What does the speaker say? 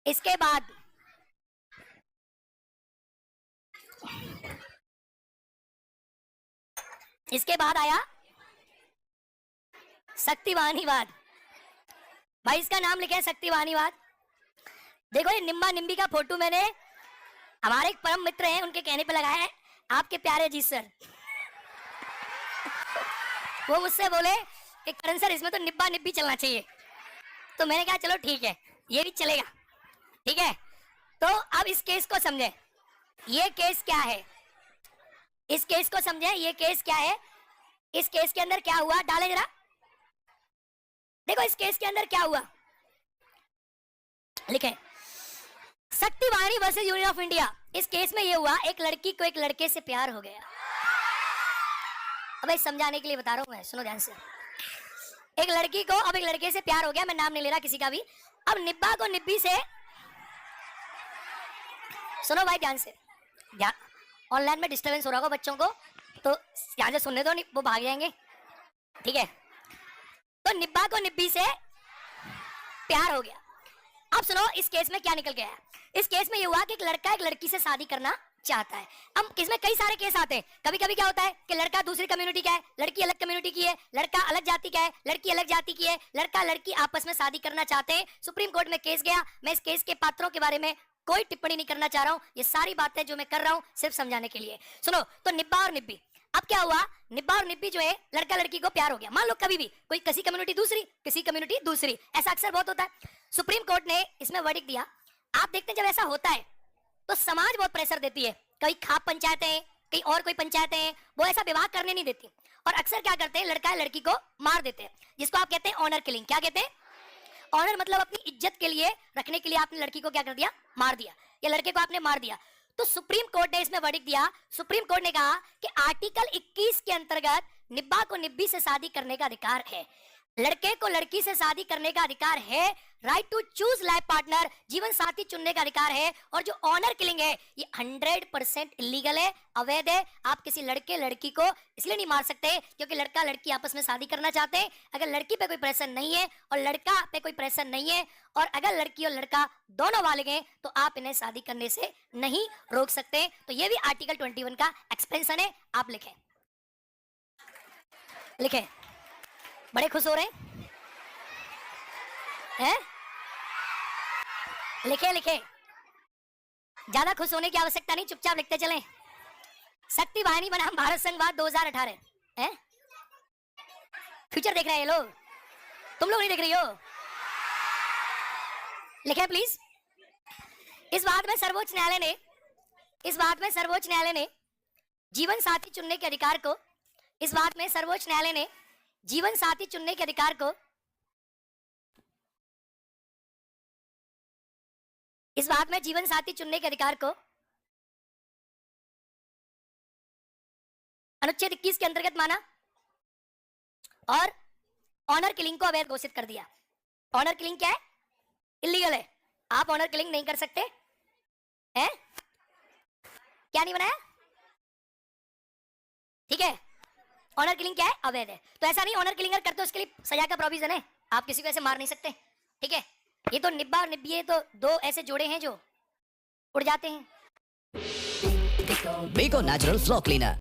इसके बाद आया शक्तिवानीवाद। भाई इसका नाम लिखे शक्तिवानीवाद। देखो ये निम्बा निम्बी का फोटो मैंने हमारे एक परम मित्र हैं उनके कहने पे लगाया है, आपके प्यारे जी सर। वो मुझसे बोले कि करण सर इसमें तो निब्बा निब्बी चलना चाहिए, तो मैंने कहा चलो ठीक है ये भी चलेगा, ठीक है। तो अब इस केस को समझे, ये केस क्या है, इस केस को समझे, ये केस क्या है। इस केस के अंदर क्या हुआ, डाले जरा, देखो इस केस के अंदर क्या हुआ, लिखे शक्तिवाणी वर्सेस यूनियन ऑफ इंडिया। इस केस में ये हुआ एक लड़की को एक लड़के से प्यार हो गया। अब समझाने के लिए बता रहा हूं मैं, सुनो ध्यान से। एक लड़की को अब एक लड़के से प्यार हो गया, मैं नाम नहीं ले रहा किसी का भी। अब निब्बा को निब्बी से, सुनो भाई ध्यान से, ऑनलाइन में डिस्टरबेंस हो रहा होगा बच्चों को, तो ध्यान से सुनने दो, नहीं वो भाग जाएंगे, ठीक है। तो निब्बा को निब्बी से प्यार हो गया। अब सुनो इस केस में क्या निकल गया है। इस केस में ये हुआ कि एक लड़का एक लड़की से शादी करना चाहता है। अब इसमें कई सारे केस आते हैं। कभी कभी क्या होता है कि लड़का दूसरी कम्युनिटी का है, लड़की अलग कम्युनिटी की है, लड़का अलग जाति का है, लड़की अलग जाति की है, लड़का लड़की आपस में शादी करना चाहते हैं। सुप्रीम कोर्ट में केस गया। मैं इस केस के पात्रों के बारे में कोई टिप्पणी नहीं करना चाह रहा हूं, ये सारी बातें जो मैं कर रहा हूं सिर्फ समझाने के लिए। सुनो, तो निब्बा और निब्बी, अब क्या हुआ, निब्बा और निब्बी जो है लड़का लड़की को प्यार हो गया। मान लो कभी भी कोई किसी कम्युनिटी दूसरी, किसी कम्युनिटी दूसरी, ऐसा अक्सर बहुत होता है। सुप्रीम कोर्ट ने इसमें वर्डिक्ट दिया। आप देखते हैं जब ऐसा होता है तो समाज बहुत प्रेशर देती है। कई खाप पंचायतें, कई और कोई पंचायतें, वो ऐसा विवाह करने नहीं देती, और अक्सर क्या करते हैं, लड़का लड़की को मार देते हैं, जिसको आप कहते हैं ऑनर किलिंग। क्या कहते हैं, ऑनर मतलब अपनी इज्जत के लिए रखने के लिए आपने लड़की को क्या कर दिया, मार दिया, या लड़के को आपने मार दिया। तो सुप्रीम कोर्ट ने इसमें वर्डिक्ट दिया। सुप्रीम कोर्ट ने कहा कि आर्टिकल 21 के अंतर्गत निब्बा को निब्बी से शादी करने का अधिकार है, लड़के को लड़की से शादी करने का अधिकार है, right to choose life partner, जीवन साथी चुनने का अधिकार है। और जो ऑनर किलिंग है ये 100% इलीगल है, अवैध है। आप किसी लड़के लड़की को इसलिए नहीं मार सकते क्योंकि लड़का लड़की आपस में शादी करना चाहते हैं। अगर लड़की पे कोई प्रेशर नहीं है और लड़का पे कोई प्रेशर नहीं है, और अगर लड़की और लड़का दोनों बालिग हैं, तो आप इन्हें शादी करने से नहीं रोक सकते। तो ये भी आर्टिकल 21 का एक्सपेंशन है। आप लिखें, लिखें। बड़े खुश हो रहे हैं? लिखे लिखे, ज्यादा खुश होने की आवश्यकता नहीं, चुपचाप लिखते चलें। शक्तिवाहिनी बनाम भारत संघवाद 2018 है। फ्यूचर देख रहे हैं ये लोग, तुम लोग नहीं देख रही हो। लिखे प्लीज। इस बात में सर्वोच्च न्यायालय ने जीवन साथी चुनने के अधिकार को, इस बात में सर्वोच्च न्यायालय ने जीवन साथी चुनने के अधिकार को, इस बात में जीवन साथी चुनने के अधिकार को अनुच्छेद 21 के अंतर्गत माना और ऑनर किलिंग को अवैध घोषित कर दिया। ऑनर किलिंग क्या है, इलीगल है, आप ऑनर किलिंग नहीं कर सकते हैं। क्या नहीं बनाया, ठीक है। ऑनर किलिंग क्या है, अवैध है। तो ऐसा नहीं ऑनर किलिंग करते हो उसके लिए सजा का प्रोविजन है, आप किसी को ऐसे मार नहीं सकते, ठीक है। ये तो निब्बा और निब्बी, ये तो दो ऐसे जोड़े हैं जो उड़ जाते हैं। Beko Natural Floor Cleaner.